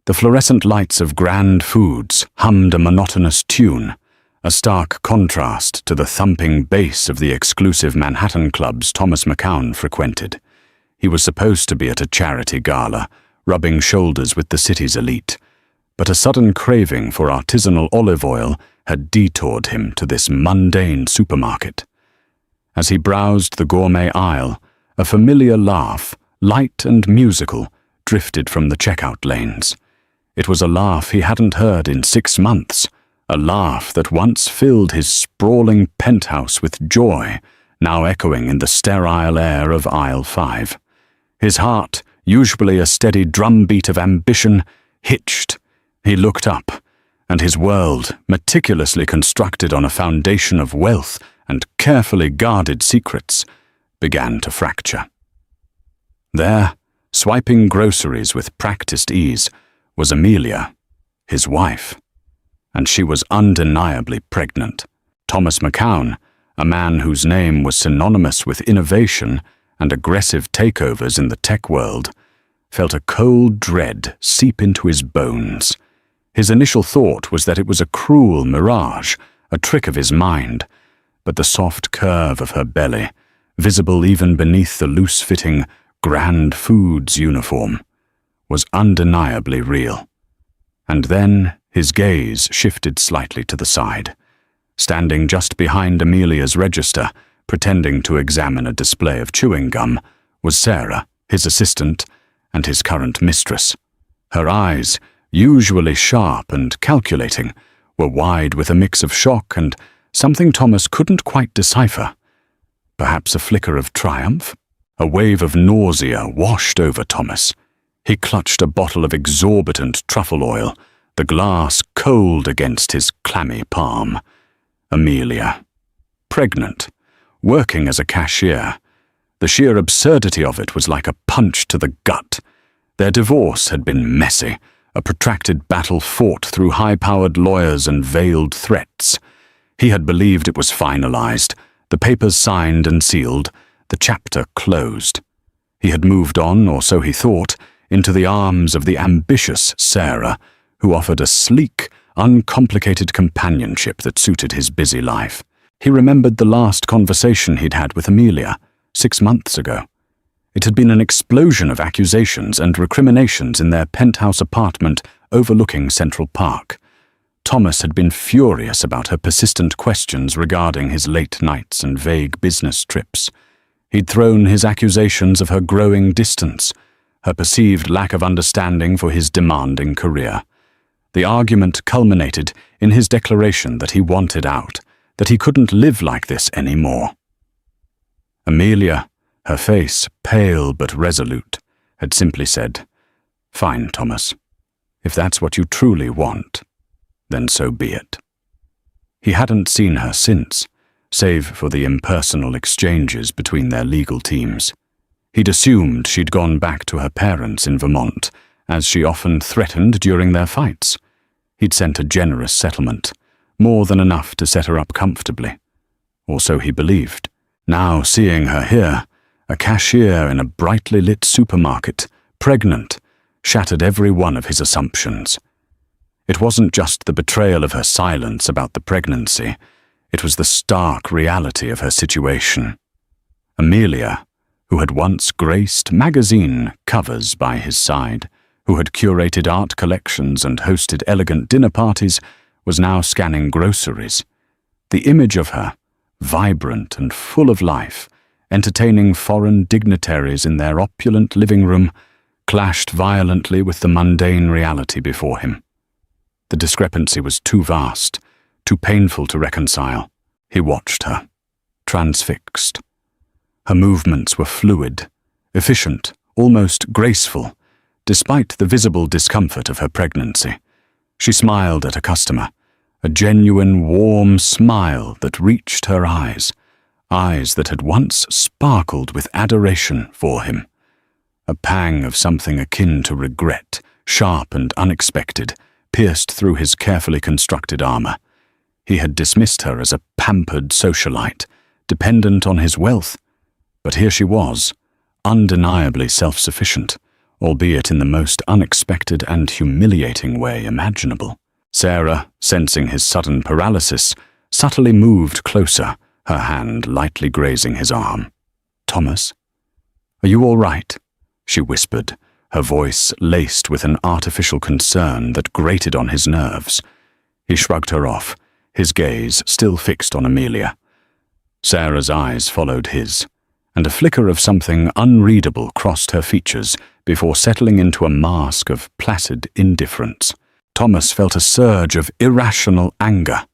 The fluorescent lights of Grand Foods hummed a monotonous tune, a stark contrast to the thumping bass of the exclusive Manhattan clubs Thomas McCown frequented. He was supposed to be at a charity gala, rubbing shoulders with the city's elite, but a sudden craving for artisanal olive oil had detoured him to this mundane supermarket. As he browsed the gourmet aisle, a familiar laugh, light and musical, drifted from the checkout lanes. It was a laugh he hadn't heard in 6 months, a laugh that once filled his sprawling penthouse with joy, now echoing in the sterile air of aisle 5. His heart, usually a steady drumbeat of ambition, hitched. He looked up, and his world, meticulously constructed on a foundation of wealth and carefully guarded secrets, began to fracture. There, swiping groceries with practiced ease, was Amelia, his wife, and she was undeniably pregnant. Thomas McCown, a man whose name was synonymous with innovation and aggressive takeovers in the tech world, felt a cold dread seep into his bones. His initial thought was that it was a cruel mirage, a trick of his mind, but the soft curve of her belly, visible even beneath the loose-fitting Grand Foods uniform, was undeniably real. And then his gaze shifted slightly to the side. Standing just behind Amelia's register, pretending to examine a display of chewing gum, was Sarah, his assistant, and his current mistress. Her eyes, usually sharp and calculating, were wide with a mix of shock and something Thomas couldn't quite decipher. Perhaps a flicker of triumph? A wave of nausea washed over Thomas. He clutched a bottle of exorbitant truffle oil, the glass cold against his clammy palm. Amelia. Pregnant. Working as a cashier. The sheer absurdity of it was like a punch to the gut. Their divorce had been messy, a protracted battle fought through high-powered lawyers and veiled threats. He had believed it was finalized, the papers signed and sealed, the chapter closed. He had moved on, or so he thought, into the arms of the ambitious Sarah, who offered a sleek, uncomplicated companionship that suited his busy life. He remembered the last conversation he'd had with Amelia, 6 months ago. It had been an explosion of accusations and recriminations in their penthouse apartment overlooking Central Park. Thomas had been furious about her persistent questions regarding his late nights and vague business trips. He'd thrown his accusations of her growing distance, her perceived lack of understanding for his demanding career. The argument culminated in his declaration that he wanted out, that he couldn't live like this anymore. Amelia, her face pale but resolute, had simply said, "Fine, Thomas. If that's what you truly want, then so be it." He hadn't seen her since, save for the impersonal exchanges between their legal teams. He'd assumed she'd gone back to her parents in Vermont, as she often threatened during their fights. He'd sent a generous settlement, more than enough to set her up comfortably. Or so he believed. Now seeing her here, a cashier in a brightly lit supermarket, pregnant, shattered every one of his assumptions. It wasn't just the betrayal of her silence about the pregnancy, it was the stark reality of her situation. Amelia, who had once graced magazine covers by his side, who had curated art collections and hosted elegant dinner parties, was now scanning groceries. The image of her, vibrant and full of life, entertaining foreign dignitaries in their opulent living room, clashed violently with the mundane reality before him. The discrepancy was too vast, too painful to reconcile. He watched her, transfixed. Her movements were fluid, efficient, almost graceful, despite the visible discomfort of her pregnancy. She smiled at a customer, a genuine warm smile that reached her eyes, eyes that had once sparkled with adoration for him. A pang of something akin to regret, sharp and unexpected, pierced through his carefully constructed armor. He had dismissed her as a pampered socialite, dependent on his wealth, but here she was, undeniably self-sufficient, albeit in the most unexpected and humiliating way imaginable. Sarah, sensing his sudden paralysis, subtly moved closer, her hand lightly grazing his arm. "Thomas, are you all right?" she whispered, her voice laced with an artificial concern that grated on his nerves. He shrugged her off, his gaze still fixed on Amelia. Sarah's eyes followed his, and a flicker of something unreadable crossed her features before settling into a mask of placid indifference. Thomas felt a surge of irrational anger.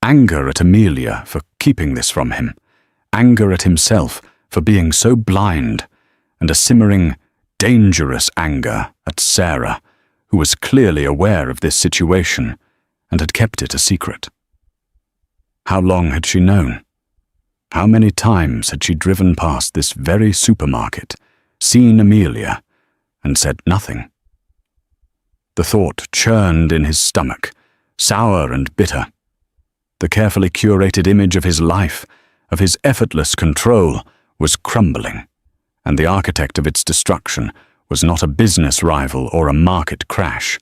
Anger at Amelia for keeping this from him, anger at himself for being so blind, and a simmering, dangerous anger at Sarah, who was clearly aware of this situation and had kept it a secret. How long had she known? How many times had she driven past this very supermarket, seen Amelia, and said nothing? The thought churned in his stomach, sour and bitter. The carefully curated image of his life, of his effortless control, was crumbling, and the architect of its destruction was not a business rival or a market crash,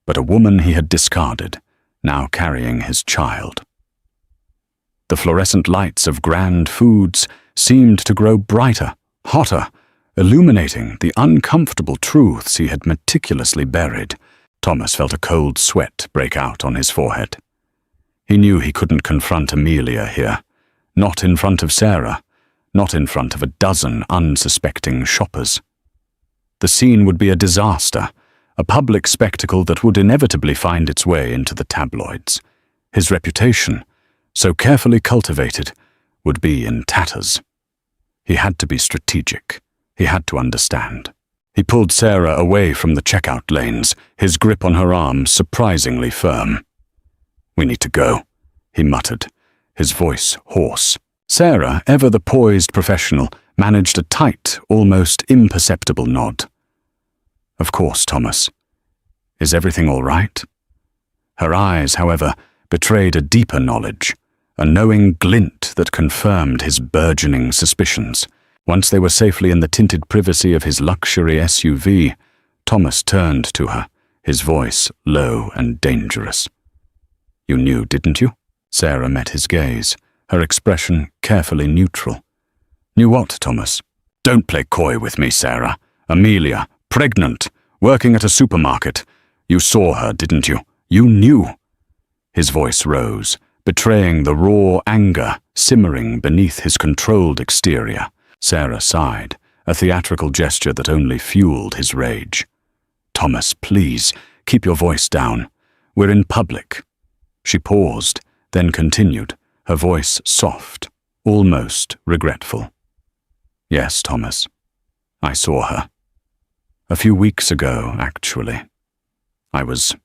but a woman he had discarded, now carrying his child. The fluorescent lights of Grand Foods seemed to grow brighter, hotter, illuminating the uncomfortable truths he had meticulously buried. Thomas felt a cold sweat break out on his forehead. He knew he couldn't confront Amelia here, not in front of Sarah, not in front of a dozen unsuspecting shoppers. The scene would be a disaster, a public spectacle that would inevitably find its way into the tabloids. His reputation, so carefully cultivated, would be in tatters. He had to be strategic. He had to understand. He pulled Sarah away from the checkout lanes, his grip on her arm surprisingly firm. "We need to go," he muttered, his voice hoarse. Sarah, ever the poised professional, managed a tight, almost imperceptible nod. "Of course, Thomas. Is everything all right?" Her eyes, however, betrayed a deeper knowledge, a knowing glint that confirmed his burgeoning suspicions. Once they were safely in the tinted privacy of his luxury SUV, Thomas turned to her, his voice low and dangerous. "You knew, didn't you?" Sarah met his gaze, her expression carefully neutral. "Knew what, Thomas?" "Don't play coy with me, Sarah. Amelia, pregnant, working at a supermarket. You saw her, didn't you? You knew." His voice rose, betraying the raw anger simmering beneath his controlled exterior. Sarah sighed, a theatrical gesture that only fueled his rage. "Thomas, please, keep your voice down. We're in public." She paused, then continued, her voice soft, almost regretful. "Yes, Thomas. I saw her. A few weeks ago, actually. I was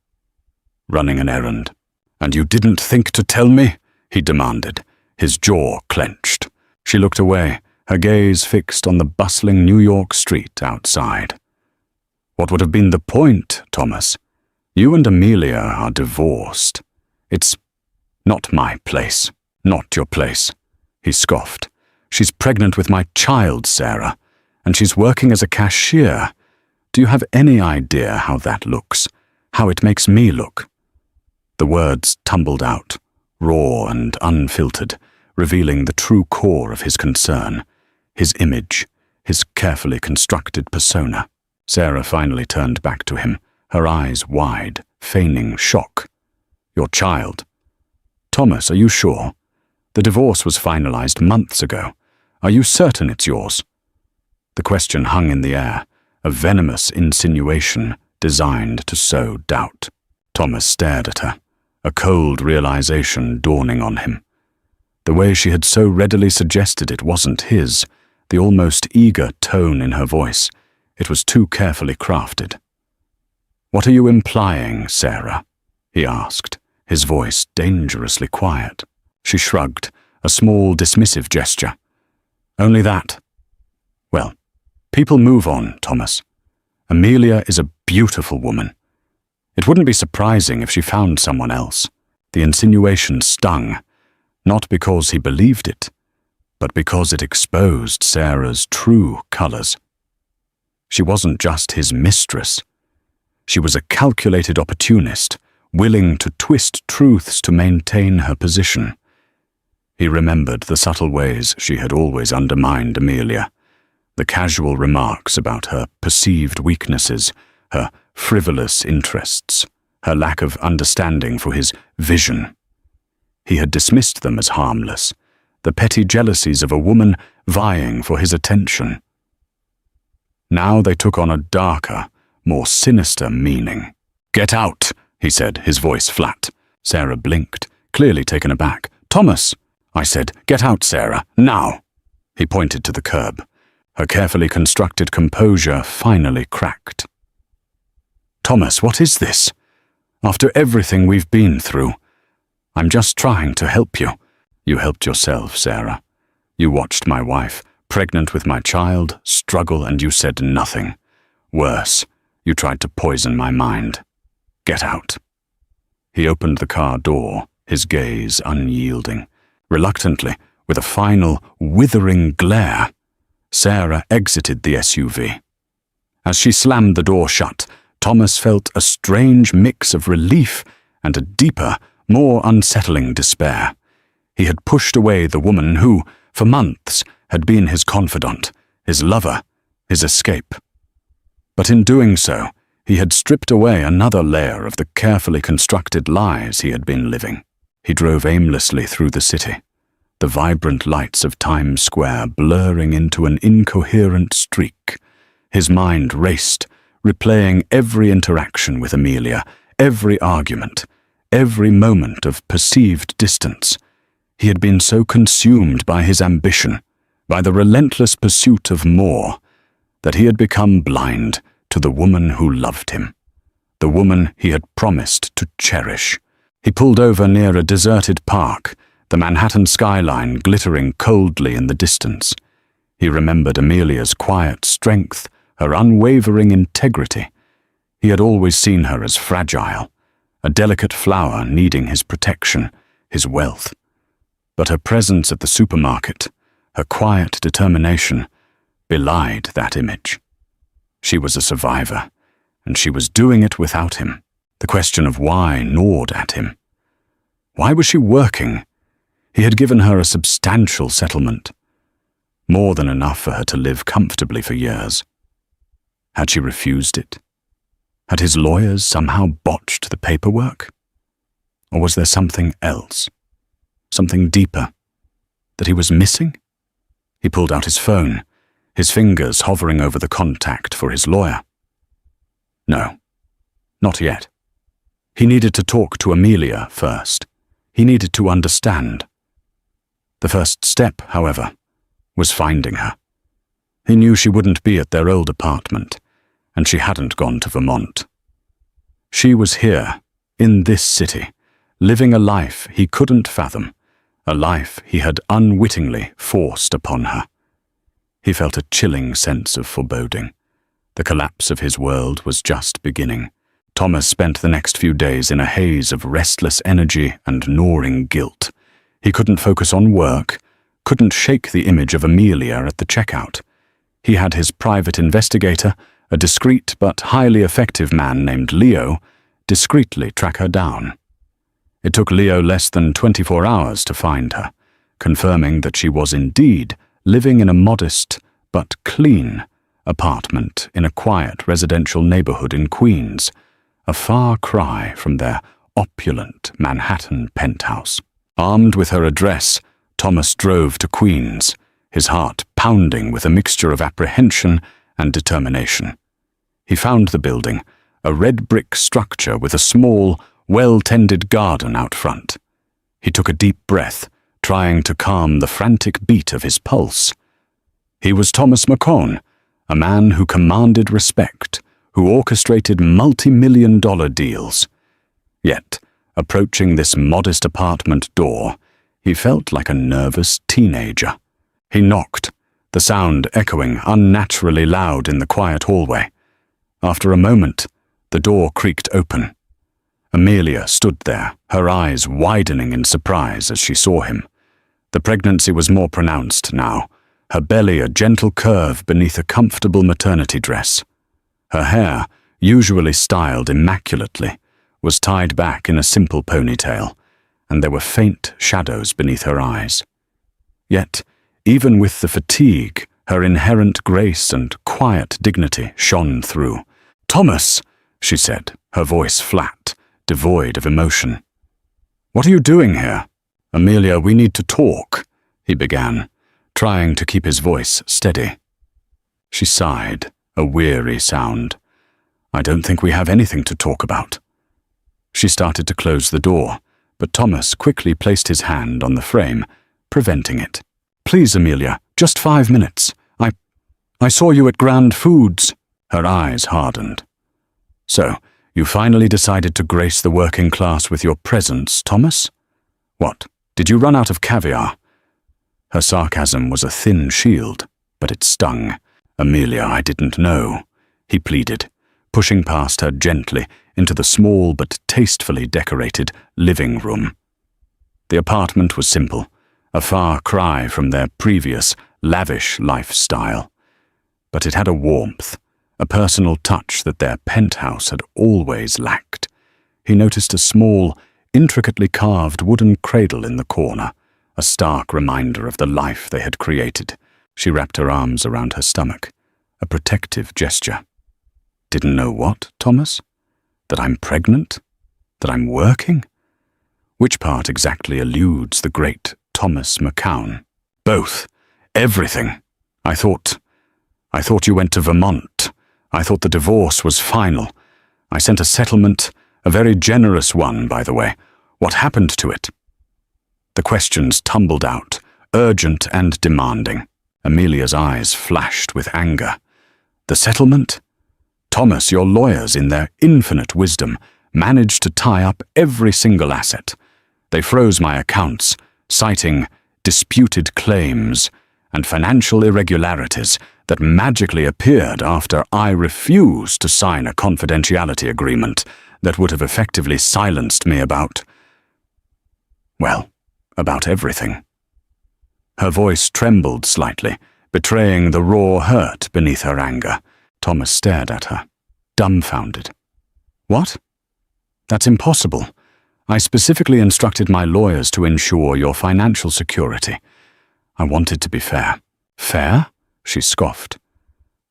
running an errand." "And you didn't think to tell me?" he demanded, his jaw clenched. She looked away, her gaze fixed on the bustling New York street outside. "What would have been the point, Thomas? You and Amelia are divorced. It's not my place, not your place," he scoffed. "She's pregnant with my child, Sarah, and she's working as a cashier. Do you have any idea how that looks? How it makes me look?" The words tumbled out, raw and unfiltered, revealing the true core of his concern, his image, his carefully constructed persona. Sarah finally turned back to him, her eyes wide, feigning shock. "Your child? Thomas, are you sure? The divorce was finalized months ago. Are you certain it's yours?" The question hung in the air, a venomous insinuation designed to sow doubt. Thomas stared at her, a cold realization dawning on him. The way she had so readily suggested it wasn't his, the almost eager tone in her voice, it was too carefully crafted. "What are you implying, Sarah?" he asked, his voice dangerously quiet. She shrugged, a small dismissive gesture. "Only that. Well, people move on, Thomas. Amelia is a beautiful woman. It wouldn't be surprising if she found someone else." The insinuation stung, not because he believed it, but because it exposed Sarah's true colors. She wasn't just his mistress. She was a calculated opportunist, willing to twist truths to maintain her position. He remembered the subtle ways she had always undermined Amelia, the casual remarks about her perceived weaknesses, her frivolous interests, her lack of understanding for his vision. He had dismissed them as harmless, the petty jealousies of a woman vying for his attention. Now they took on a darker, more sinister meaning. "Get out," he said, his voice flat. Sarah blinked, clearly taken aback. "Thomas," I said, "get out, Sarah, now." He pointed to the curb. Her carefully constructed composure finally cracked. "Thomas, what is this? After everything we've been through, I'm just trying to help you." "You helped yourself, Sarah. You watched my wife, pregnant with my child, struggle, and you said nothing. Worse, you tried to poison my mind. Get out." He opened the car door, his gaze unyielding. Reluctantly, with a final, withering glare, Sarah exited the SUV. As she slammed the door shut, Thomas felt a strange mix of relief and a deeper, more unsettling despair. He had pushed away the woman who, for months, had been his confidant, his lover, his escape. But in doing so, he had stripped away another layer of the carefully constructed lies he had been living. He drove aimlessly through the city, the vibrant lights of Times Square blurring into an incoherent streak. His mind raced, replaying every interaction with Amelia, every argument, every moment of perceived distance. He had been so consumed by his ambition, by the relentless pursuit of more, that he had become blind to the woman who loved him, the woman he had promised to cherish. He pulled over near a deserted park, the Manhattan skyline glittering coldly in the distance. He remembered Amelia's quiet strength, her unwavering integrity. He had always seen her as fragile, a delicate flower needing his protection, his wealth. But her presence at the supermarket, her quiet determination, belied that image. She was a survivor, and she was doing it without him. The question of why gnawed at him. Why was she working? He had given her a substantial settlement, more than enough for her to live comfortably for years. Had she refused it? Had his lawyers somehow botched the paperwork? Or was there something else? Something deeper, that he was missing? He pulled out his phone, his fingers hovering over the contact for his lawyer. No, not yet. He needed to talk to Amelia first. He needed to understand. The first step, however, was finding her. He knew she wouldn't be at their old apartment, and she hadn't gone to Vermont. She was here, in this city, living a life he couldn't fathom, a life he had unwittingly forced upon her. He felt a chilling sense of foreboding. The collapse of his world was just beginning. Thomas spent the next few days in a haze of restless energy and gnawing guilt. He couldn't focus on work, couldn't shake the image of Amelia at the checkout. He had his private investigator, a discreet but highly effective man named Leo, discreetly track her down. It took Leo less than 24 hours to find her, confirming that she was indeed living in a modest but clean apartment in a quiet residential neighborhood in Queens, a far cry from their opulent Manhattan penthouse. Armed with her address, Thomas drove to Queens, his heart pounding with a mixture of apprehension and determination. He found the building, a red brick structure with a small, well-tended garden out front. He took a deep breath, trying to calm the frantic beat of his pulse. He was Thomas McCone, a man who commanded respect, who orchestrated multi-million-dollar deals. Yet, approaching this modest apartment door, he felt like a nervous teenager. He knocked, the sound echoing unnaturally loud in the quiet hallway. After a moment, the door creaked open. Amelia stood there, her eyes widening in surprise as she saw him. The pregnancy was more pronounced now, her belly a gentle curve beneath a comfortable maternity dress. Her hair, usually styled immaculately, was tied back in a simple ponytail, and there were faint shadows beneath her eyes. Yet, even with the fatigue, her inherent grace and quiet dignity shone through. "Thomas," she said, her voice flat, devoid of emotion. "What are you doing here?" "Amelia, we need to talk," he began, trying to keep his voice steady. She sighed, a weary sound. "I don't think we have anything to talk about." She started to close the door, but Thomas quickly placed his hand on the frame, preventing it. "Please, Amelia, just 5 minutes. I saw you at Grand Foods." Her eyes hardened. "So, you finally decided to grace the working class with your presence, Thomas? What, did you run out of caviar?" Her sarcasm was a thin shield, but it stung. "Amelia, I didn't know," he pleaded, pushing past her gently into the small but tastefully decorated living room. The apartment was simple, a far cry from their previous lavish lifestyle. But it had a warmth, a personal touch that their penthouse had always lacked. He noticed a small, intricately carved wooden cradle in the corner, a stark reminder of the life they had created. She wrapped her arms around her stomach, a protective gesture. "Didn't know what, Thomas? That I'm pregnant? That I'm working? Which part exactly eludes the great Thomas McCown?" "Both. Everything. I thought you went to Vermont. I thought the divorce was final. I sent a settlement, a very generous one, by the way. What happened to it?" The questions tumbled out, urgent and demanding. Amelia's eyes flashed with anger. "The settlement? Thomas, your lawyers, in their infinite wisdom, managed to tie up every single asset. They froze my accounts, citing disputed claims and financial irregularities that magically appeared after I refused to sign a confidentiality agreement that would have effectively silenced me about everything." Her voice trembled slightly, betraying the raw hurt beneath her anger. Thomas stared at her, dumbfounded. "What? That's impossible. I specifically instructed my lawyers to ensure your financial security. I wanted to be fair." "Fair?" she scoffed.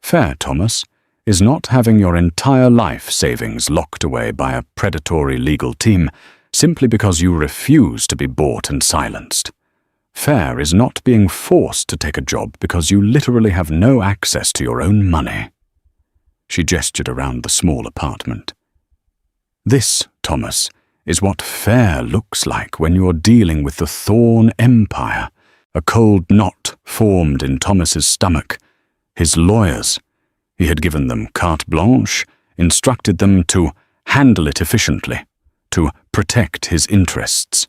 "Fair, Thomas, is not having your entire life savings locked away by a predatory legal team simply because you refuse to be bought and silenced. Fair is not being forced to take a job because you literally have no access to your own money." She gestured around the small apartment. "This, Thomas, is what fair looks like when you're dealing with the Thorn Empire." A cold knot formed in Thomas's stomach. His lawyers. He had given them carte blanche, instructed them to handle it efficiently, to protect his interests.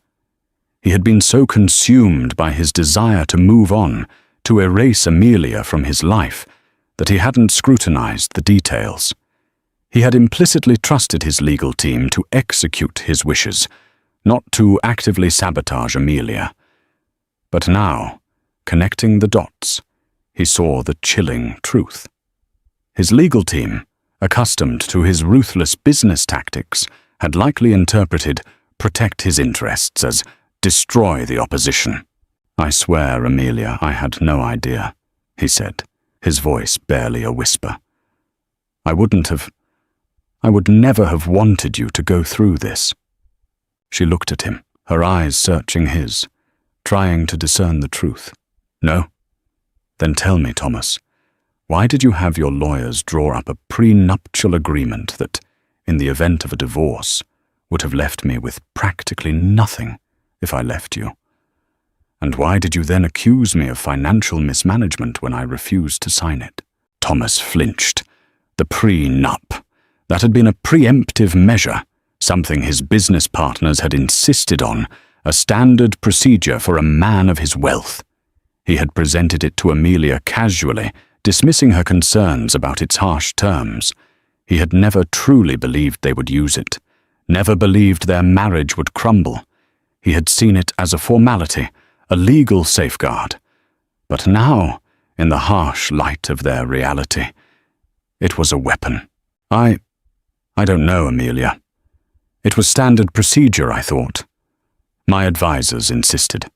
He had been so consumed by his desire to move on, to erase Amelia from his life, that he hadn't scrutinized the details. He had implicitly trusted his legal team to execute his wishes, not to actively sabotage Amelia. But now, connecting the dots, he saw the chilling truth. His legal team, accustomed to his ruthless business tactics, had likely interpreted "protect his interests" as "destroy the opposition." "I swear, Amelia, I had no idea," he said, his voice barely a whisper. I would never have wanted you to go through this." She looked at him, her eyes searching his, trying to discern the truth. "No? Then tell me, Thomas, why did you have your lawyers draw up a prenuptial agreement that, in the event of a divorce, would have left me with practically nothing if I left you? And why did you then accuse me of financial mismanagement when I refused to sign it?" Thomas flinched. The prenup. That had been a preemptive measure, something his business partners had insisted on, a standard procedure for a man of his wealth. He had presented it to Amelia casually, dismissing her concerns about its harsh terms. He had never truly believed they would use it, never believed their marriage would crumble. He had seen it as a formality, a legal safeguard. But now, in the harsh light of their reality. It was a weapon. I don't know, Amelia. It was standard procedure, I thought. My advisors insisted.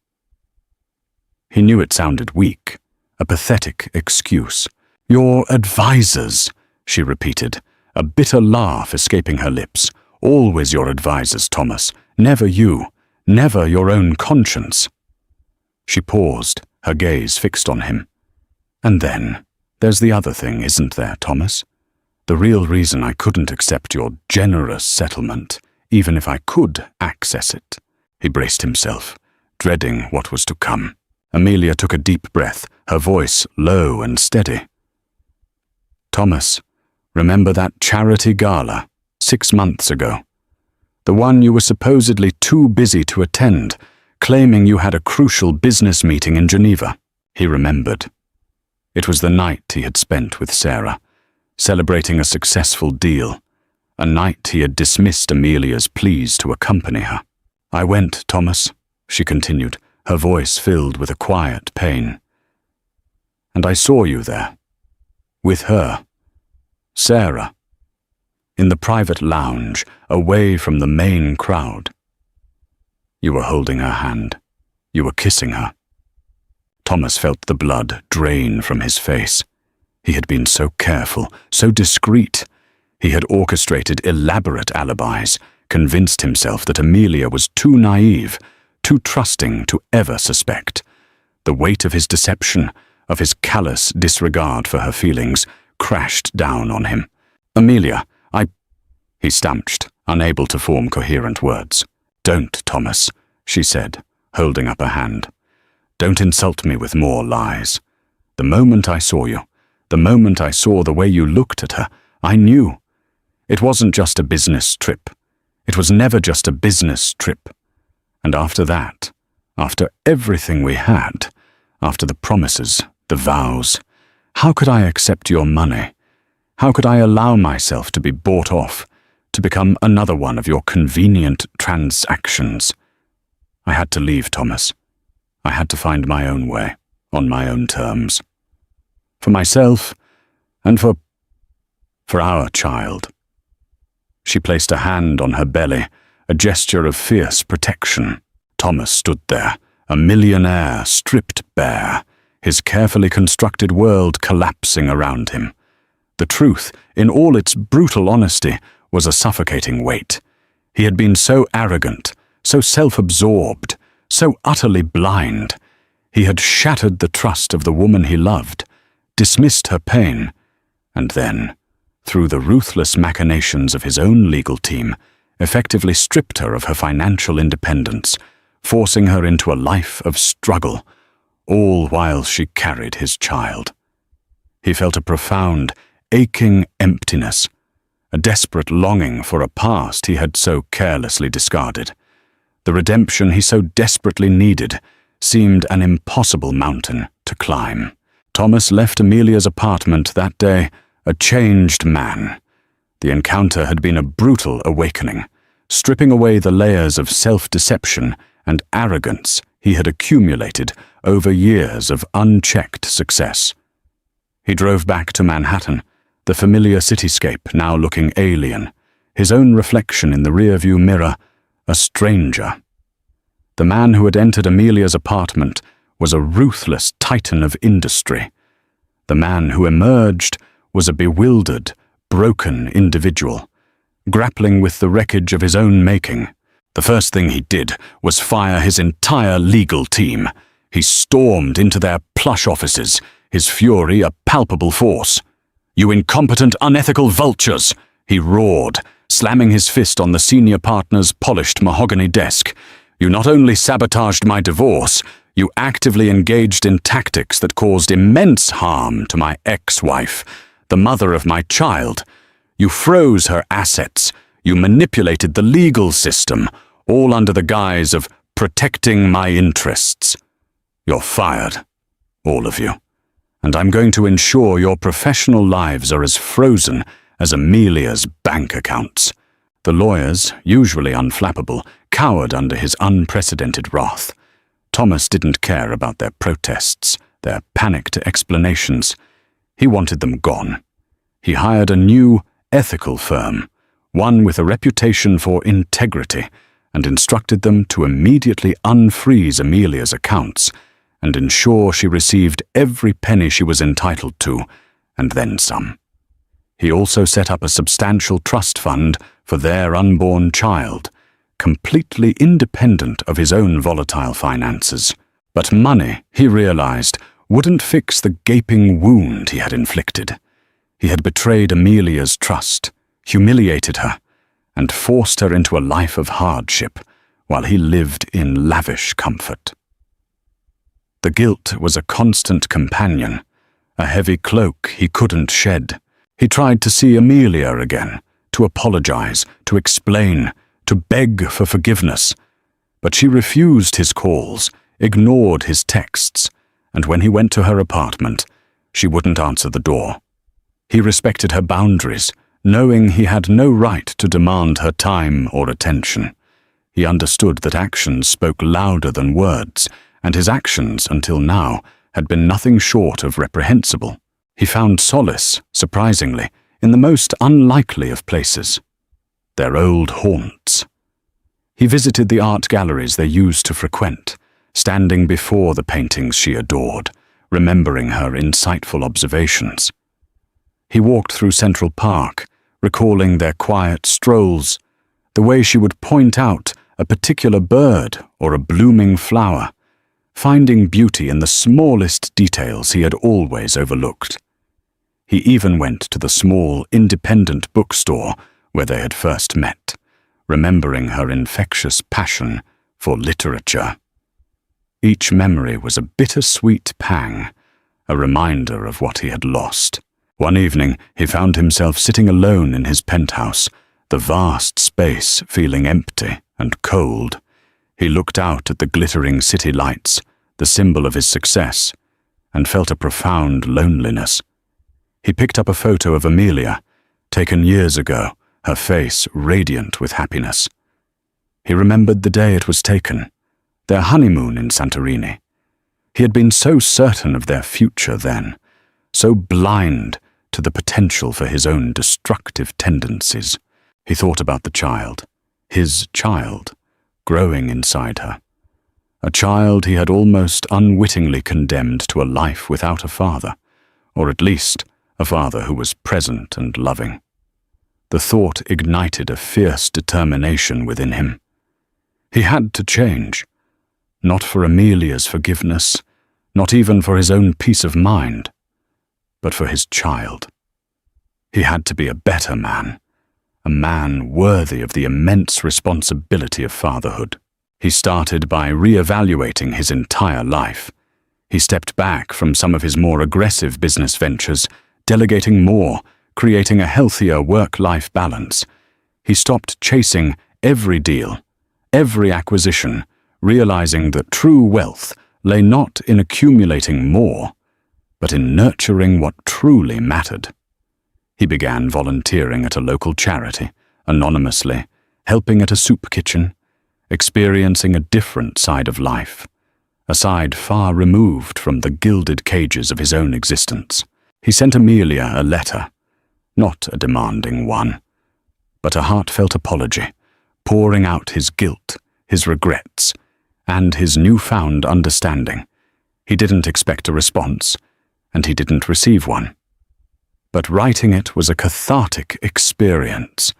He knew it sounded weak, a pathetic excuse. Your advisors, she repeated, a bitter laugh escaping her lips. Always your advisors, Thomas. Never you. Never your own conscience. She paused, her gaze fixed on him. And then, there's the other thing, isn't there, Thomas? The real reason I couldn't accept your generous settlement, even if I could access it. He braced himself, dreading what was to come. Amelia took a deep breath, her voice low and steady. Thomas, remember that charity gala 6 months ago? The one you were supposedly too busy to attend, claiming you had a crucial business meeting in Geneva. He remembered. It was the night he had spent with Sarah, celebrating a successful deal, a night he had dismissed Amelia's pleas to accompany her. I went, Thomas, she continued, her voice filled with a quiet pain. And I saw you there, with her, Sarah, in the private lounge, away from the main crowd. You were holding her hand. You were kissing her. Thomas felt the blood drain from his face. He had been so careful, so discreet. He had orchestrated elaborate alibis, convinced himself that Amelia was too naive, too trusting to ever suspect. The weight of his deception, of his callous disregard for her feelings, crashed down on him. Amelia, He stamped, unable to form coherent words. Don't, Thomas, she said, holding up a hand. Don't insult me with more lies. The moment I saw you, the moment I saw the way you looked at her, I knew. It wasn't just a business trip. It was never just a business trip. And after that, after everything we had, after the promises, the vows, how could I accept your money? How could I allow myself to be bought off, to become another one of your convenient transactions? I had to leave, Thomas. I had to find my own way, on my own terms. For myself, and for our child. She placed a hand on her belly, a gesture of fierce protection. Thomas stood there, a millionaire stripped bare, his carefully constructed world collapsing around him. The truth, in all its brutal honesty, was a suffocating weight. He had been so arrogant, so self-absorbed, so utterly blind. He had shattered the trust of the woman he loved, dismissed her pain, and then, through the ruthless machinations of his own legal team, effectively stripped her of her financial independence, forcing her into a life of struggle, all while she carried his child. He felt a profound, aching emptiness, a desperate longing for a past he had so carelessly discarded. The redemption he so desperately needed seemed an impossible mountain to climb. Thomas left Amelia's apartment that day a changed man. The encounter had been a brutal awakening, stripping away the layers of self-deception and arrogance he had accumulated over years of unchecked success. He drove back to Manhattan, the familiar cityscape now looking alien, his own reflection in the rearview mirror, a stranger. The man who had entered Amelia's apartment was a ruthless titan of industry. The man who emerged was a bewildered, broken individual, grappling with the wreckage of his own making. The first thing he did was fire his entire legal team. He stormed into their plush offices, his fury a palpable force. "You incompetent, unethical vultures!" he roared, slamming his fist on the senior partner's polished mahogany desk. "You not only sabotaged my divorce, you actively engaged in tactics that caused immense harm to my ex-wife, the mother of my child. You froze her assets. You manipulated the legal system, all under the guise of protecting my interests. You're fired, all of you. And I'm going to ensure your professional lives are as frozen as Amelia's bank accounts." The lawyers, usually unflappable, cowered under his unprecedented wrath. Thomas didn't care about their protests. their panicked explanations. He wanted them gone. He hired a new, ethical firm, one with a reputation for integrity, and instructed them to immediately unfreeze Amelia's accounts and ensure she received every penny she was entitled to, and then some. He also set up a substantial trust fund for their unborn child, completely independent of his own volatile finances. But money, he realized, wouldn't fix the gaping wound he had inflicted. He had betrayed Amelia's trust, humiliated her, and forced her into a life of hardship while he lived in lavish comfort. The guilt was a constant companion, a heavy cloak he couldn't shed. He tried to see Amelia again, to apologize, to explain, to beg for forgiveness, but she refused his calls, ignored his texts, and when he went to her apartment, she wouldn't answer the door. He respected her boundaries, knowing he had no right to demand her time or attention. He understood that actions spoke louder than words, and his actions, until now, had been nothing short of reprehensible. He found solace, surprisingly, in the most unlikely of places: their old haunts. He visited the art galleries they used to frequent, standing before the paintings she adored, remembering her insightful observations. He walked through Central Park, recalling their quiet strolls, the way she would point out a particular bird or a blooming flower, finding beauty in the smallest details he had always overlooked. He even went to the small, independent bookstore where they had first met, remembering her infectious passion for literature. Each memory was a bittersweet pang, a reminder of what he had lost. One evening, he found himself sitting alone in his penthouse, the vast space feeling empty and cold. He looked out at the glittering city lights, the symbol of his success, and felt a profound loneliness. He picked up a photo of Amelia, taken years ago, her face radiant with happiness. He remembered the day it was taken, their honeymoon in Santorini. He had been so certain of their future then, so blind to the potential for his own destructive tendencies. He thought about the child, his child, growing inside her. A child he had almost unwittingly condemned to a life without a father, or at least a father who was present and loving. The thought ignited a fierce determination within him. He had to change, not for Amelia's forgiveness, not even for his own peace of mind, but for his child. He had to be a better man, a man worthy of the immense responsibility of fatherhood. He started by re-evaluating his entire life. He stepped back from some of his more aggressive business ventures, delegating more, creating a healthier work-life balance. He stopped chasing every deal, every acquisition, realizing that true wealth lay not in accumulating more, but in nurturing what truly mattered. He began volunteering at a local charity, anonymously, helping at a soup kitchen, experiencing a different side of life, a side far removed from the gilded cages of his own existence. He sent Amelia a letter, not a demanding one, but a heartfelt apology, pouring out his guilt, his regrets, and his newfound understanding. He didn't expect a response, and he didn't receive one. But writing it was a cathartic experience,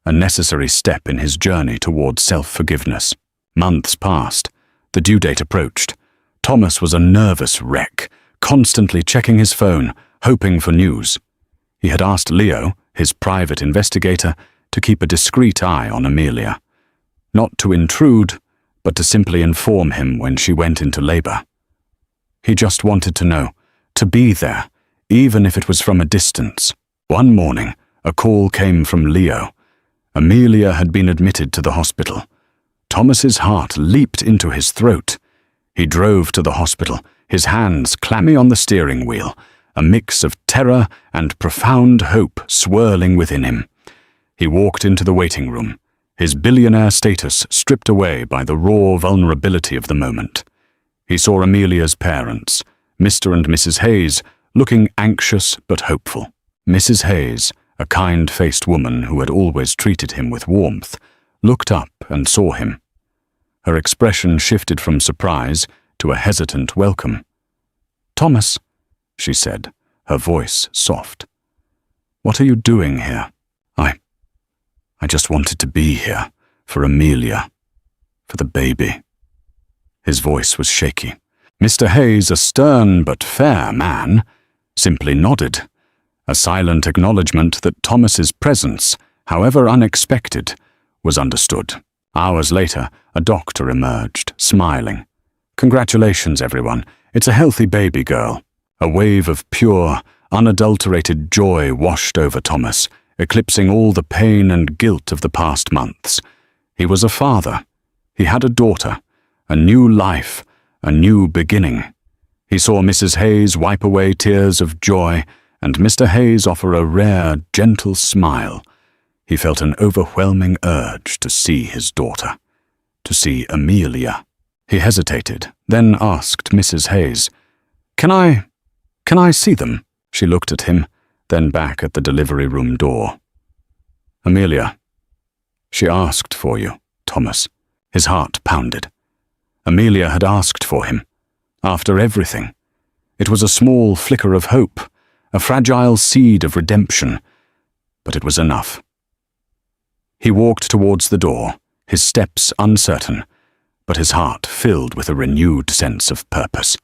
a necessary step in his journey towards self-forgiveness. Months passed. The due date approached. Thomas was a nervous wreck, constantly checking his phone, hoping for news. He had asked Leo, his private investigator, to keep a discreet eye on Amelia. Not to intrude, but to simply inform him when she went into labor. He just wanted to know, to be there, even if it was from a distance. One morning, a call came from Leo. Amelia had been admitted to the hospital. Thomas's heart leaped into his throat. He drove to the hospital, his hands clammy on the steering wheel, a mix of terror and profound hope swirling within him. He walked into the waiting room, his billionaire status stripped away by the raw vulnerability of the moment. He saw Amelia's parents, Mr. and Mrs. Hayes, looking anxious but hopeful. Mrs. Hayes, a kind-faced woman who had always treated him with warmth, looked up and saw him. Her expression shifted from surprise to a hesitant welcome. "Thomas," she said, her voice soft. "What are you doing here?" I just wanted to be here, for Amelia, for the baby." His voice was shaky. Mr. Hayes, a stern but fair man, simply nodded, a silent acknowledgement that Thomas's presence, however unexpected, was understood. Hours later, a doctor emerged, smiling. "Congratulations, everyone. It's a healthy baby girl." A wave of pure, unadulterated joy washed over Thomas, eclipsing all the pain and guilt of the past months. He was a father. He had a daughter, a new life, a new beginning. He saw Mrs. Hayes wipe away tears of joy and Mr. Hayes offer a rare, gentle smile. He felt an overwhelming urge to see his daughter, to see Amelia. He hesitated, then asked Mrs. Hayes, Can I see them?" She looked at him, then back at the delivery room door. "Amelia, she asked for you, Thomas." His heart pounded. Amelia had asked for him. After everything. It was a small flicker of hope, a fragile seed of redemption, but it was enough. He walked towards the door, his steps uncertain, but his heart filled with a renewed sense of purpose.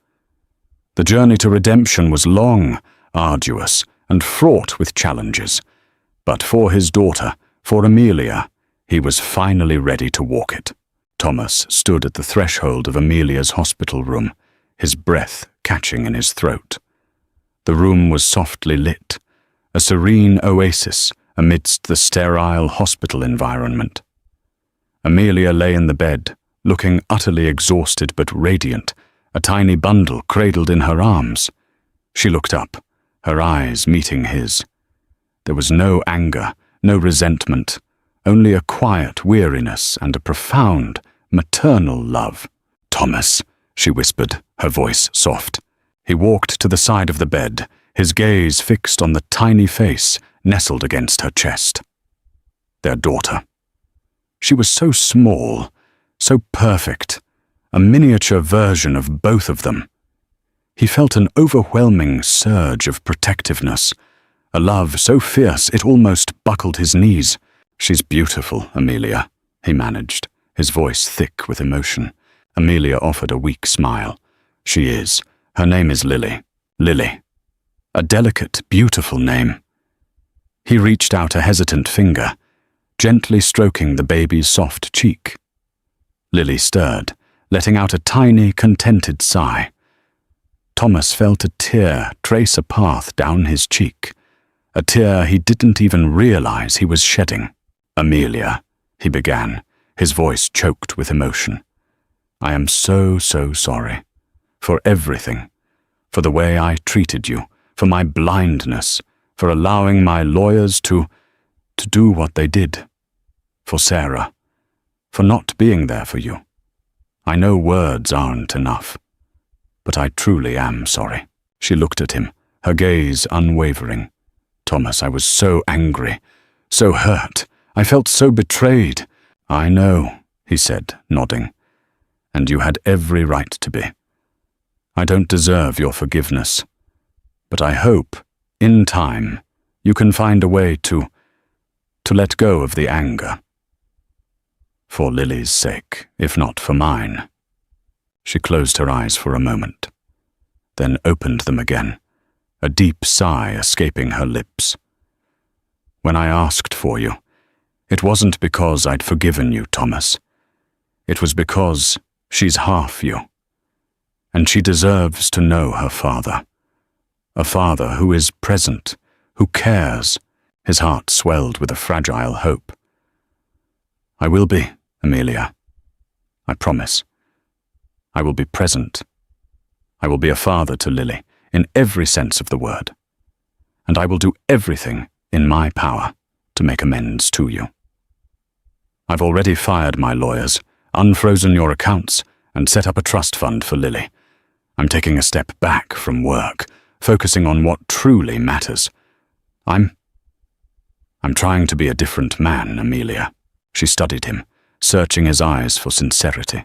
The journey to redemption was long, arduous, and fraught with challenges, but for his daughter, for Amelia, he was finally ready to walk it. Thomas stood at the threshold of Amelia's hospital room, his breath catching in his throat. The room was softly lit, a serene oasis amidst the sterile hospital environment. Amelia lay in the bed, looking utterly exhausted but radiant, a tiny bundle cradled in her arms. She looked up, her eyes meeting his. There was no anger, no resentment, only a quiet weariness and a profound, maternal love. "Thomas," she whispered, her voice soft. He walked to the side of the bed, his gaze fixed on the tiny face nestled against her chest. Their daughter. She was so small, so perfect, a miniature version of both of them. He felt an overwhelming surge of protectiveness, a love so fierce it almost buckled his knees. "She's beautiful, Amelia," he managed, his voice thick with emotion. Amelia offered a weak smile. "She is. Her name is Lily. Lily. A delicate, beautiful name." He reached out a hesitant finger, gently stroking the baby's soft cheek. Lily stirred, letting out a tiny, contented sigh. Thomas felt a tear trace a path down his cheek, a tear he didn't even realize he was shedding. "Amelia," he began, his voice choked with emotion. "I am so sorry. For everything. For the way I treated you. For my blindness. For allowing my lawyers to do what they did. For Sarah. For not being there for you. I know words aren't enough. But I truly am sorry." She looked at him, her gaze unwavering. "Thomas, I was so angry, so hurt. I felt so betrayed." "I know," he said, nodding. "And you had every right to be. I don't deserve your forgiveness. But I hope, in time, you can find a way to let go of the anger. For Lily's sake, if not for mine." She closed her eyes for a moment, then opened them again, a deep sigh escaping her lips. "When I asked for you, it wasn't because I'd forgiven you, Thomas. It was because she's half you. And she deserves to know her father. A father who is present, who cares." His heart swelled with a fragile hope. "I will be, Amelia. I promise. I will be present. I will be a father to Lily, in every sense of the word. And I will do everything in my power to make amends to you. I've already fired my lawyers, unfrozen your accounts, and set up a trust fund for Lily. I'm taking a step back from work, focusing on what truly matters. I'm trying to be a different man, Amelia." She studied him, searching his eyes for sincerity.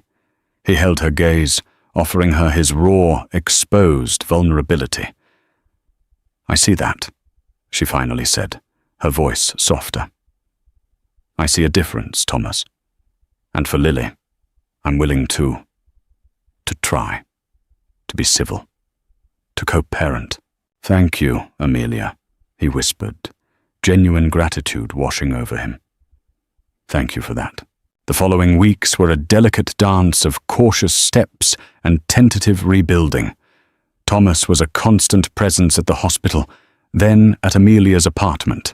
He held her gaze, offering her his raw, exposed vulnerability. "I see that," she finally said, her voice softer. "I see a difference, Thomas. And for Lily, I'm willing to try, to be civil, to co-parent." "Thank you, Amelia," he whispered, genuine gratitude washing over him. "Thank you for that." The following weeks were a delicate dance of cautious steps and tentative rebuilding. Thomas was a constant presence at the hospital, then at Amelia's apartment.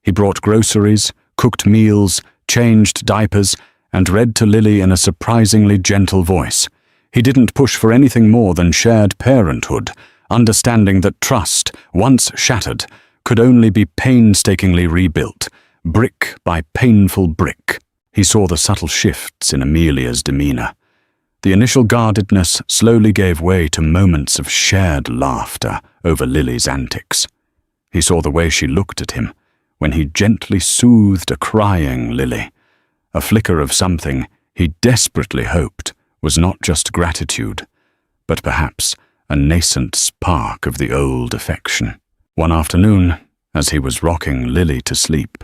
He brought groceries, cooked meals, changed diapers, and read to Lily in a surprisingly gentle voice. He didn't push for anything more than shared parenthood, understanding that trust, once shattered, could only be painstakingly rebuilt, brick by painful brick. He saw the subtle shifts in Amelia's demeanor. The initial guardedness slowly gave way to moments of shared laughter over Lily's antics. He saw the way she looked at him when he gently soothed a crying Lily, a flicker of something he desperately hoped was not just gratitude, but perhaps a nascent spark of the old affection. One afternoon, as he was rocking Lily to sleep,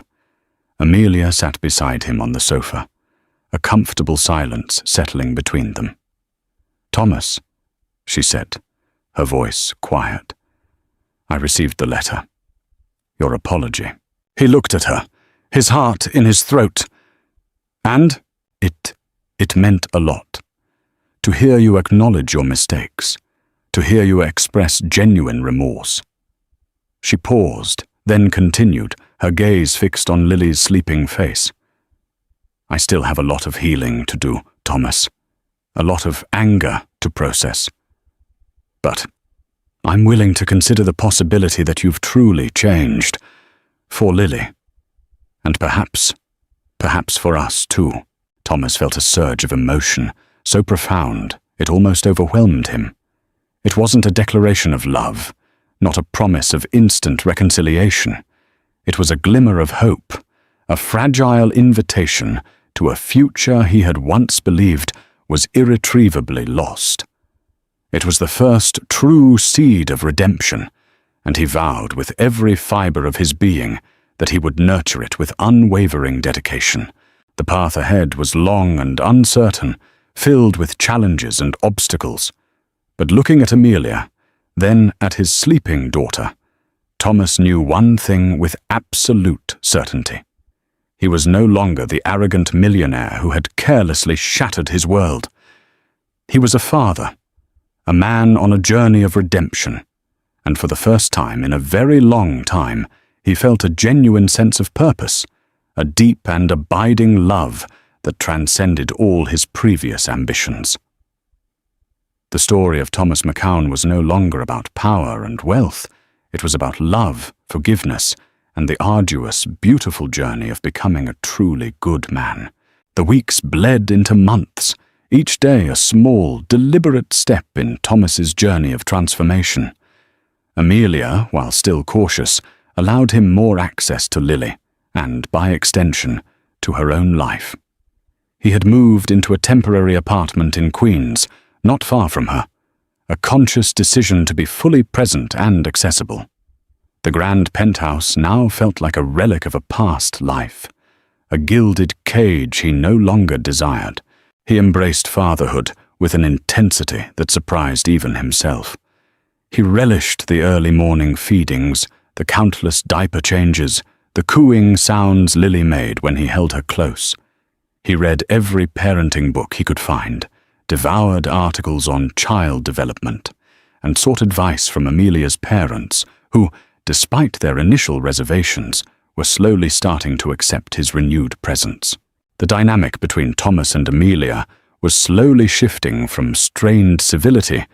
Amelia sat beside him on the sofa, a comfortable silence settling between them. "Thomas," she said, her voice quiet, "I received the letter. Your apology." He looked at her, his heart in his throat. "And it meant a lot. To hear you acknowledge your mistakes, to hear you express genuine remorse." She paused, then continued, her gaze fixed on Lily's sleeping face. "I still have a lot of healing to do, Thomas. A lot of anger to process. But I'm willing to consider the possibility that you've truly changed. For Lily. And perhaps for us too." Thomas felt a surge of emotion, so profound it almost overwhelmed him. It wasn't a declaration of love, not a promise of instant reconciliation. It was a glimmer of hope, a fragile invitation to a future he had once believed was irretrievably lost. It was the first true seed of redemption, and he vowed with every fiber of his being that he would nurture it with unwavering dedication. The path ahead was long and uncertain, filled with challenges and obstacles. But looking at Amelia, then at his sleeping daughter, Thomas knew one thing with absolute certainty. He was no longer the arrogant millionaire who had carelessly shattered his world. He was a father, a man on a journey of redemption, and for the first time in a very long time, he felt a genuine sense of purpose, a deep and abiding love that transcended all his previous ambitions. The story of Thomas McCown was no longer about power and wealth. It was about love, forgiveness, and the arduous, beautiful journey of becoming a truly good man. The weeks bled into months, each day a small, deliberate step in Thomas's journey of transformation. Amelia, while still cautious, allowed him more access to Lily, and, by extension, to her own life. He had moved into a temporary apartment in Queens, not far from her, a conscious decision to be fully present and accessible. The grand penthouse now felt like a relic of a past life, a gilded cage he no longer desired. He embraced fatherhood with an intensity that surprised even himself. He relished the early morning feedings, the countless diaper changes, the cooing sounds Lily made when he held her close. He read every parenting book he could find, devoured articles on child development, and sought advice from Amelia's parents, who, despite their initial reservations, were slowly starting to accept his renewed presence. The dynamic between Thomas and Amelia was slowly shifting from strained civility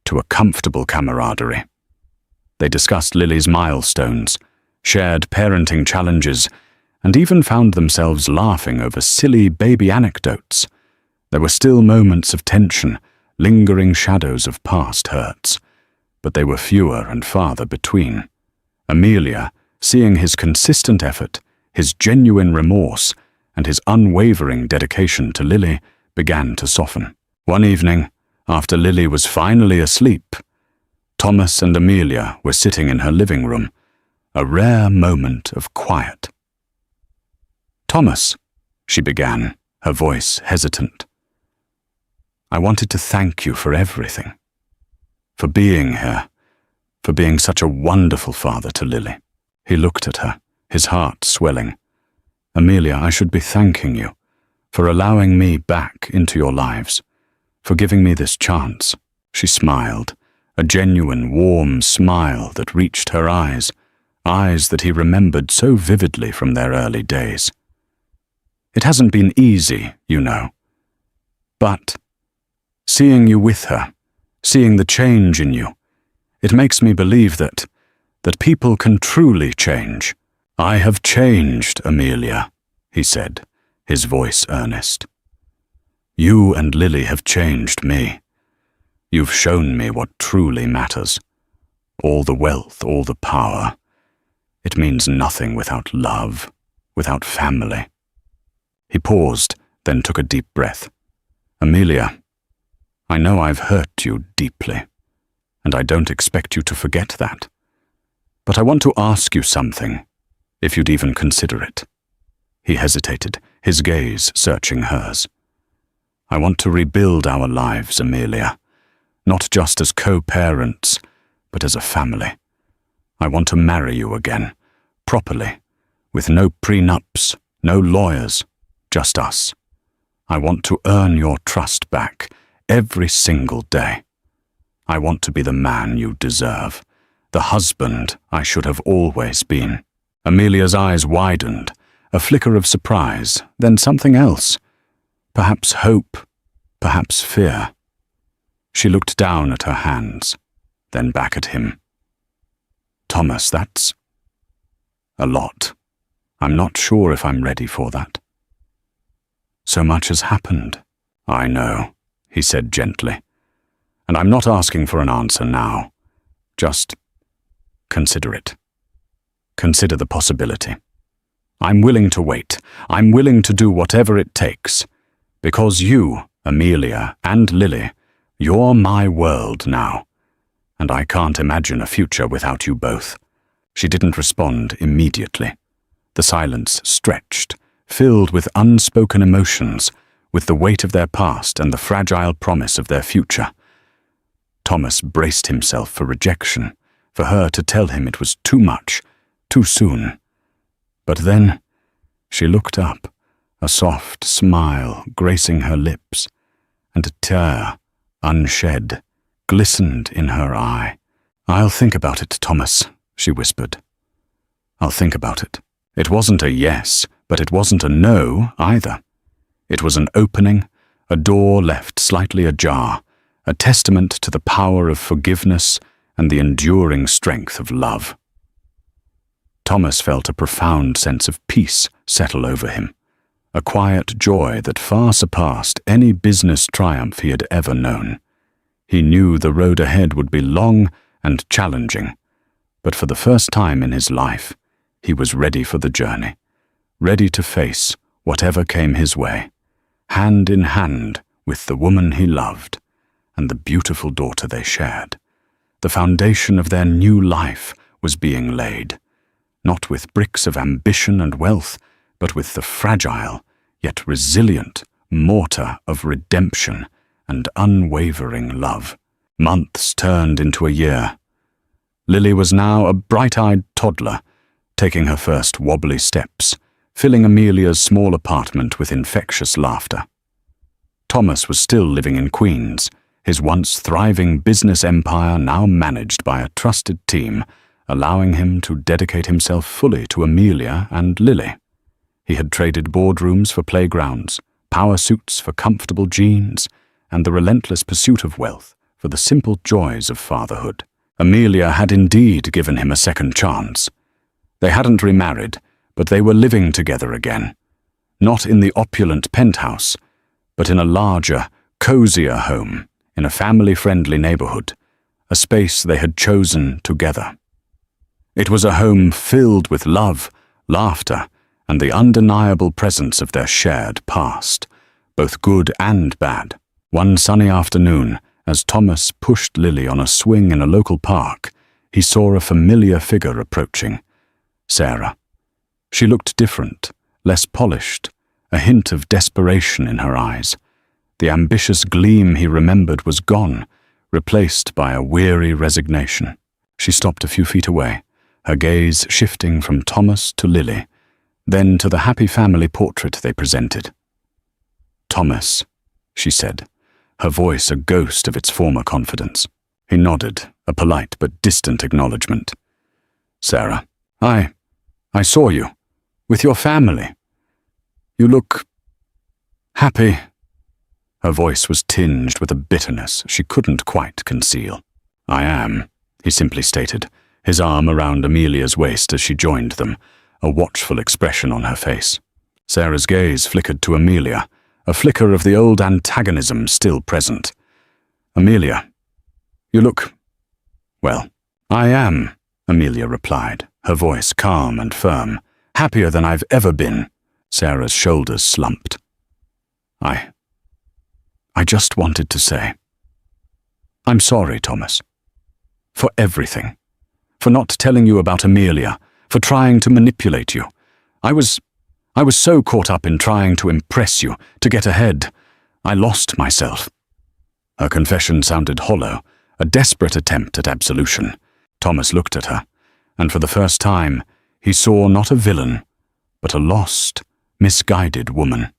to a comfortable camaraderie. They discussed Lily's milestones, shared parenting challenges, and even found themselves laughing over silly baby anecdotes. There were still moments of tension, lingering shadows of past hurts, but they were fewer and farther between. Amelia, seeing his consistent effort, his genuine remorse, and his unwavering dedication to Lily, began to soften. One evening, after Lily was finally asleep, Thomas and Amelia were sitting in her living room, a rare moment of quiet. "Thomas," she began, her voice hesitant, "I wanted to thank you for everything. For being here, for being such a wonderful father to Lily." He looked at her, his heart swelling. "Amelia, I should be thanking you for allowing me back into your lives, for giving me this chance." She smiled, a genuine, warm smile that reached her eyes, eyes that he remembered so vividly from their early days. "It hasn't been easy, you know. But seeing you with her, seeing the change in you, it makes me believe that people can truly change." "I have changed, Amelia," he said, his voice earnest. "You and Lily have changed me. You've shown me what truly matters. All the wealth, all the power. It means nothing without love, without family." He paused, then took a deep breath. "Amelia, I know I've hurt you deeply, and I don't expect you to forget that. But I want to ask you something, if you'd even consider it." He hesitated, his gaze searching hers. "I want to rebuild our lives, Amelia, not just as co-parents, but as a family. I want to marry you again, properly, with no prenups, no lawyers, just us. I want to earn your trust back every single day. I want to be the man you deserve, the husband I should have always been." Amelia's eyes widened, a flicker of surprise, then something else. Perhaps hope, perhaps fear. She looked down at her hands, then back at him. "Thomas, that's a lot. I'm not sure if I'm ready for that. So much has happened." "I know," he said gently. "And I'm not asking for an answer now. Just consider it. Consider the possibility. I'm willing to wait. I'm willing to do whatever it takes. Because you, Amelia, and Lily, you're my world now. And I can't imagine a future without you both." She didn't respond immediately. The silence stretched, filled with unspoken emotions, with the weight of their past and the fragile promise of their future. Thomas braced himself for rejection, for her to tell him it was too much, too soon. But then she looked up, a soft smile gracing her lips, and a tear, unshed, glistened in her eye. "I'll think about it, Thomas," she whispered. "I'll think about it." It wasn't a yes, but it wasn't a no either. It was an opening, a door left slightly ajar, a testament to the power of forgiveness and the enduring strength of love. Thomas felt a profound sense of peace settle over him, a quiet joy that far surpassed any business triumph he had ever known. He knew the road ahead would be long and challenging, but for the first time in his life, he was ready for the journey, ready to face whatever came his way, hand in hand with the woman he loved and the beautiful daughter they shared. The foundation of their new life was being laid, not with bricks of ambition and wealth, but with the fragile, yet resilient mortar of redemption and unwavering love. Months turned into a year. Lily was now a bright-eyed toddler, taking her first wobbly steps, filling Amelia's small apartment with infectious laughter. Thomas was still living in Queens, his once thriving business empire now managed by a trusted team, allowing him to dedicate himself fully to Amelia and Lily. He had traded boardrooms for playgrounds, power suits for comfortable jeans, and the relentless pursuit of wealth for the simple joys of fatherhood. Amelia had indeed given him a second chance. They hadn't remarried, but they were living together again, not in the opulent penthouse, but in a larger, cozier home in a family-friendly neighborhood, a space they had chosen together. It was a home filled with love, laughter, and the undeniable presence of their shared past, both good and bad. One sunny afternoon, as Thomas pushed Lily on a swing in a local park, he saw a familiar figure approaching. Sarah. She looked different, less polished, a hint of desperation in her eyes. The ambitious gleam he remembered was gone, replaced by a weary resignation. She stopped a few feet away, her gaze shifting from Thomas to Lily, then to the happy family portrait they presented. "Thomas," she said, her voice a ghost of its former confidence. He nodded, a polite but distant acknowledgement. "Sarah, I saw you, with your family. You look happy." Her voice was tinged with a bitterness she couldn't quite conceal. "I am," he simply stated, his arm around Amelia's waist as she joined them, a watchful expression on her face. Sarah's gaze flickered to Amelia, a flicker of the old antagonism still present. "Amelia, you look... well, I am," Amelia replied, her voice calm and firm. "Happier than I've ever been." Sarah's shoulders slumped. I just wanted to say, I'm sorry, Thomas. For everything. For not telling you about Amelia, for trying to manipulate you. I was so caught up in trying to impress you, to get ahead. I lost myself." Her confession sounded hollow, a desperate attempt at absolution. Thomas looked at her, and for the first time, he saw not a villain, but a lost, misguided woman.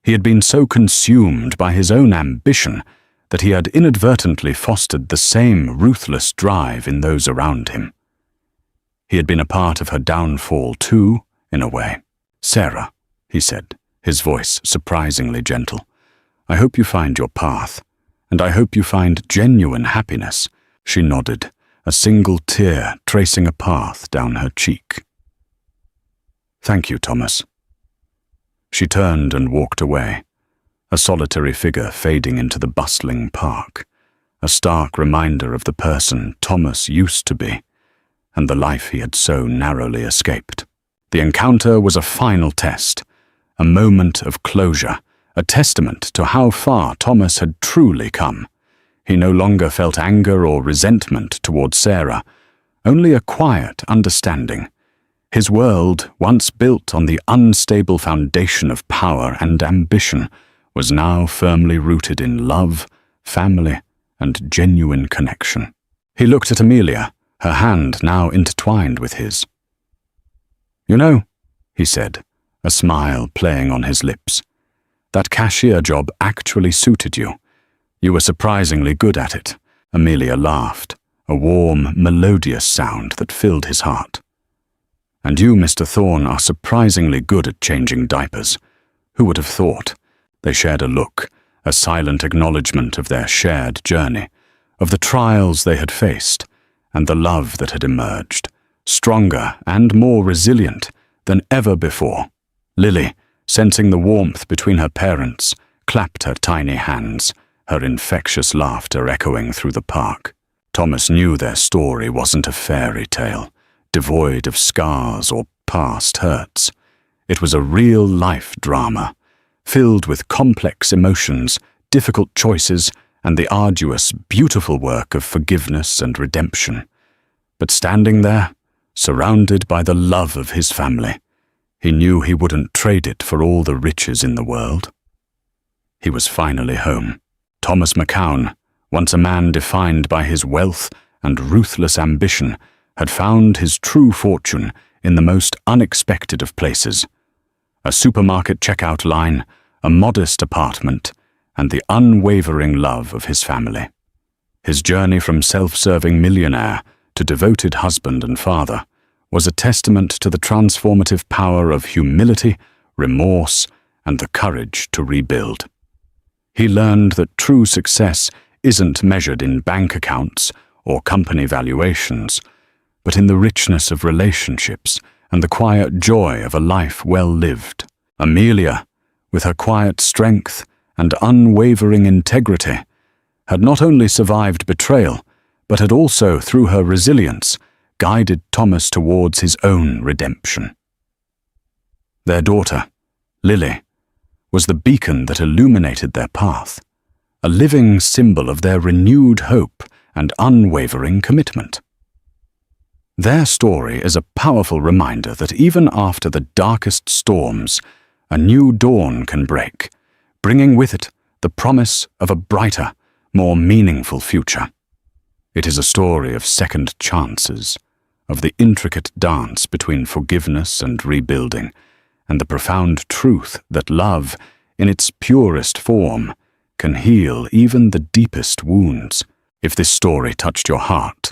He had been so consumed by his own ambition that he had inadvertently fostered the same ruthless drive in those around him. He had been a part of her downfall too, in a way. "Sarah," he said, his voice surprisingly gentle, "I hope you find your path, and I hope you find genuine happiness." She nodded, a single tear tracing a path down her cheek. "Thank you, Thomas." She turned and walked away, a solitary figure fading into the bustling park, a stark reminder of the person Thomas used to be, and the life he had so narrowly escaped. The encounter was a final test, a moment of closure, a testament to how far Thomas had truly come. He no longer felt anger or resentment towards Sarah, only a quiet understanding. His world, once built on the unstable foundation of power and ambition, was now firmly rooted in love, family, and genuine connection. He looked at Amelia, her hand now intertwined with his. "You know," he said, a smile playing on his lips, "that cashier job actually suited you. You were surprisingly good at it." Amelia laughed, a warm, melodious sound that filled his heart. "And you, Mr. Thorne, are surprisingly good at changing diapers. Who would have thought?" They shared a look, a silent acknowledgement of their shared journey, of the trials they had faced, and the love that had emerged, stronger and more resilient than ever before. Lily, sensing the warmth between her parents, clapped her tiny hands, her infectious laughter echoing through the park. Thomas knew their story wasn't a fairy tale, devoid of scars or past hurts. It was a real-life drama, filled with complex emotions, difficult choices, and the arduous, beautiful work of forgiveness and redemption. But standing there, surrounded by the love of his family, he knew he wouldn't trade it for all the riches in the world. He was finally home. Thomas McCown, once a man defined by his wealth and ruthless ambition, had found his true fortune in the most unexpected of places. A supermarket checkout line, a modest apartment, and the unwavering love of his family. His journey from self-serving millionaire to devoted husband and father was a testament to the transformative power of humility, remorse, and the courage to rebuild. He learned that true success isn't measured in bank accounts or company valuations, but in the richness of relationships and the quiet joy of a life well lived. Amelia, with her quiet strength and unwavering integrity, had not only survived betrayal, but had also, through her resilience, guided Thomas towards his own redemption. Their daughter, Lily, was the beacon that illuminated their path, a living symbol of their renewed hope and unwavering commitment. Their story is a powerful reminder that even after the darkest storms, a new dawn can break, bringing with it the promise of a brighter, more meaningful future. It is a story of second chances, of the intricate dance between forgiveness and rebuilding, and the profound truth that love, in its purest form, can heal even the deepest wounds. If this story touched your heart,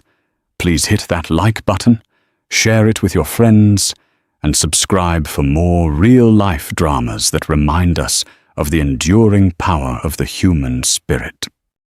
please hit that like button, share it with your friends, and subscribe for more real-life dramas that remind us of the enduring power of the human spirit.